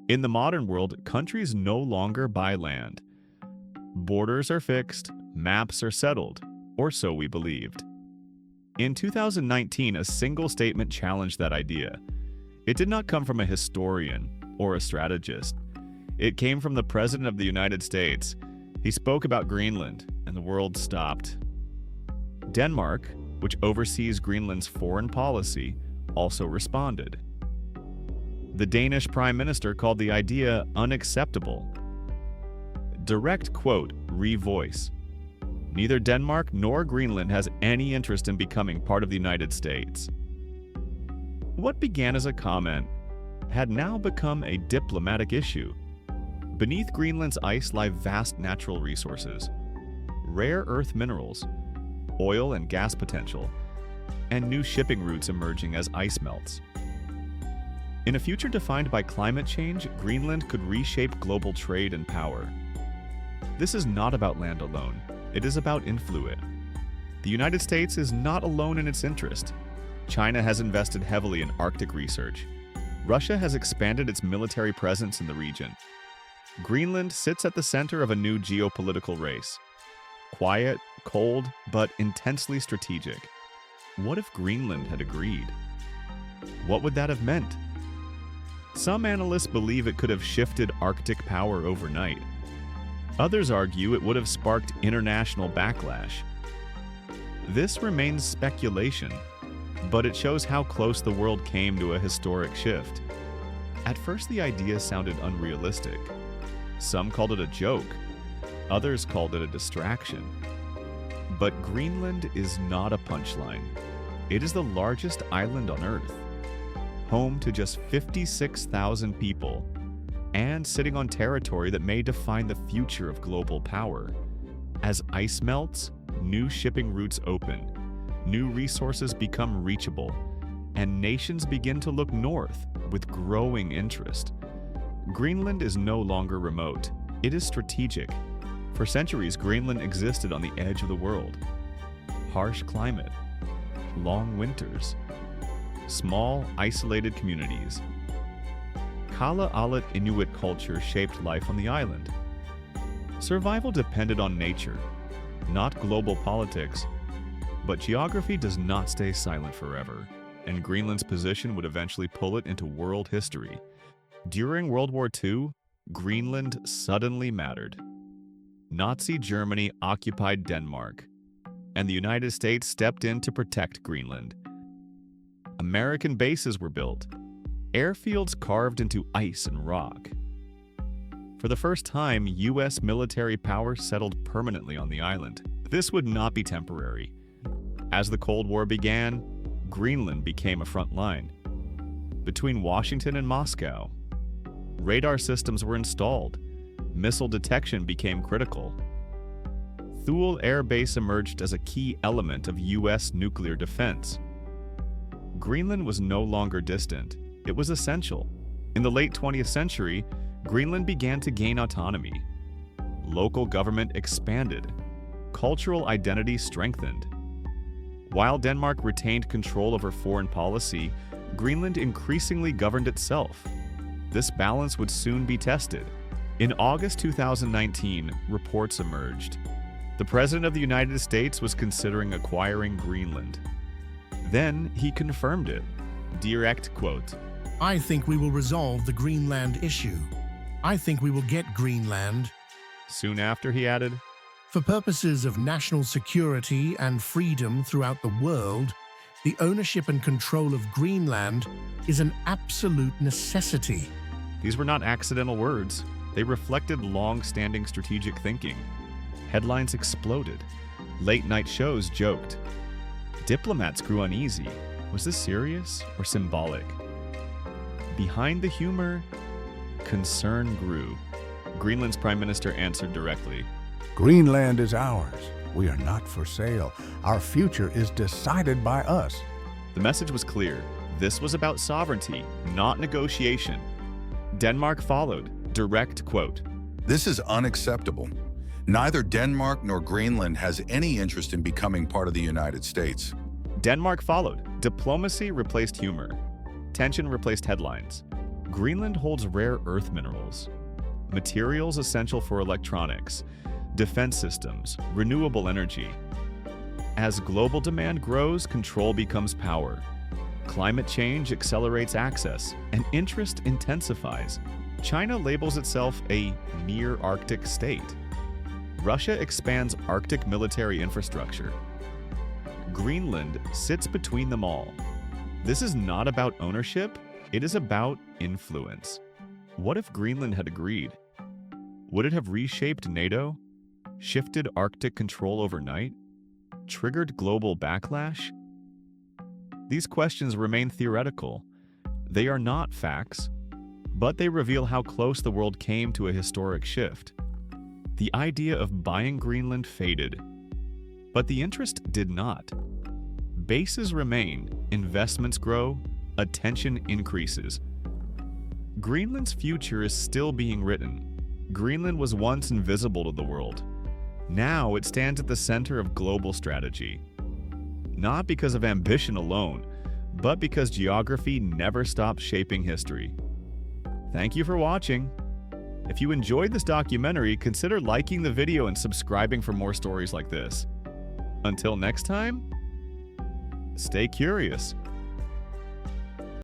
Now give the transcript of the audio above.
In the modern world, countries no longer buy land. Borders are fixed, maps are settled, or so we believed. In 2019, a single statement challenged that idea. It did not come from a historian or a strategist. It came from the President of the United States. He spoke about Greenland, and the world stopped. Denmark, which oversees Greenland's foreign policy, also responded. The Danish Prime Minister called the idea unacceptable. Direct quote, revoice. Neither Denmark nor Greenland has any interest in becoming part of the United States. What began as a comment had now become a diplomatic issue. Beneath Greenland's ice lie vast natural resources, rare earth minerals, oil and gas potential, and new shipping routes emerging as ice melts. In a future defined by climate change, Greenland could reshape global trade and power. This is not about land alone. It is about influence. The United States is not alone in its interest. China has invested heavily in Arctic research. Russia has expanded its military presence in the region. Greenland sits at the center of a new geopolitical race. Quiet, cold, but intensely strategic. What if Greenland had agreed? What would that have meant? Some analysts believe it could have shifted Arctic power overnight. Others argue it would have sparked international backlash. This remains speculation, but it shows how close the world came to a historic shift. At first, the idea sounded unrealistic. Some called it a joke. Others called it a distraction. But Greenland is not a punchline. It is the largest island on Earth, home to just 56,000 people, and sitting on territory that may define the future of global power. As ice melts, new shipping routes open, new resources become reachable, and nations begin to look north with growing interest. Greenland is no longer remote. It is strategic. For centuries, Greenland existed on the edge of the world. Harsh climate, long winters, small, isolated communities. Kala-Alit Inuit culture shaped life on the island. Survival depended on nature, not global politics. But geography does not stay silent forever, and Greenland's position would eventually pull it into world history. During World War II, Greenland suddenly mattered. Nazi Germany occupied Denmark, and the United States stepped in to protect Greenland. American bases were built, airfields carved into ice and rock. For the first time, U.S. military power settled permanently on the island. This would not be temporary. As the Cold War began, Greenland became a front line. Between Washington and Moscow, radar systems were installed. Missile detection became critical. Thule Air Base emerged as a key element of U.S. nuclear defense. Greenland was no longer distant. It was essential. In the late 20th century, Greenland began to gain autonomy. Local government expanded. Cultural identity strengthened. While Denmark retained control over foreign policy, Greenland increasingly governed itself. This balance would soon be tested. In August 2019, reports emerged. The President of the United States was considering acquiring Greenland. Then he confirmed it. Direct quote, I think we will resolve the Greenland issue. I think we will get Greenland. Soon after, he added, For purposes of national security and freedom throughout the world, the ownership and control of Greenland is an absolute necessity. These were not accidental words. They reflected long-standing strategic thinking. Headlines exploded. Late-night shows joked. Diplomats grew uneasy. Was this serious or symbolic? Behind the humor, concern grew. Greenland's prime minister answered directly. Greenland is ours. We are not for sale. Our future is decided by us. The message was clear. This was about sovereignty, not negotiation. Denmark followed. Direct quote, This is unacceptable. Neither Denmark nor Greenland has any interest in becoming part of the United States. Denmark followed. Diplomacy replaced humor. Tension replaced headlines. Greenland holds rare earth minerals, materials essential for electronics, defense systems, renewable energy. As global demand grows, control becomes power. Climate change accelerates access, and interest intensifies. China labels itself a near Arctic state. Russia expands Arctic military infrastructure. Greenland sits between them all. This is not about ownership, it is about influence. What if Greenland had agreed? Would it have reshaped NATO? Shifted Arctic control overnight? Triggered global backlash? These questions remain theoretical. They are not facts, but they reveal how close the world came to a historic shift. The idea of buying Greenland faded, but the interest did not. Bases remain, investments grow, attention increases. Greenland's future is still being written. Greenland was once invisible to the world. Now it stands at the center of global strategy. Not because of ambition alone, but because geography never stops shaping history. Thank you for watching. If you enjoyed this documentary, consider liking the video and subscribing for more stories like this. Until next time, stay curious.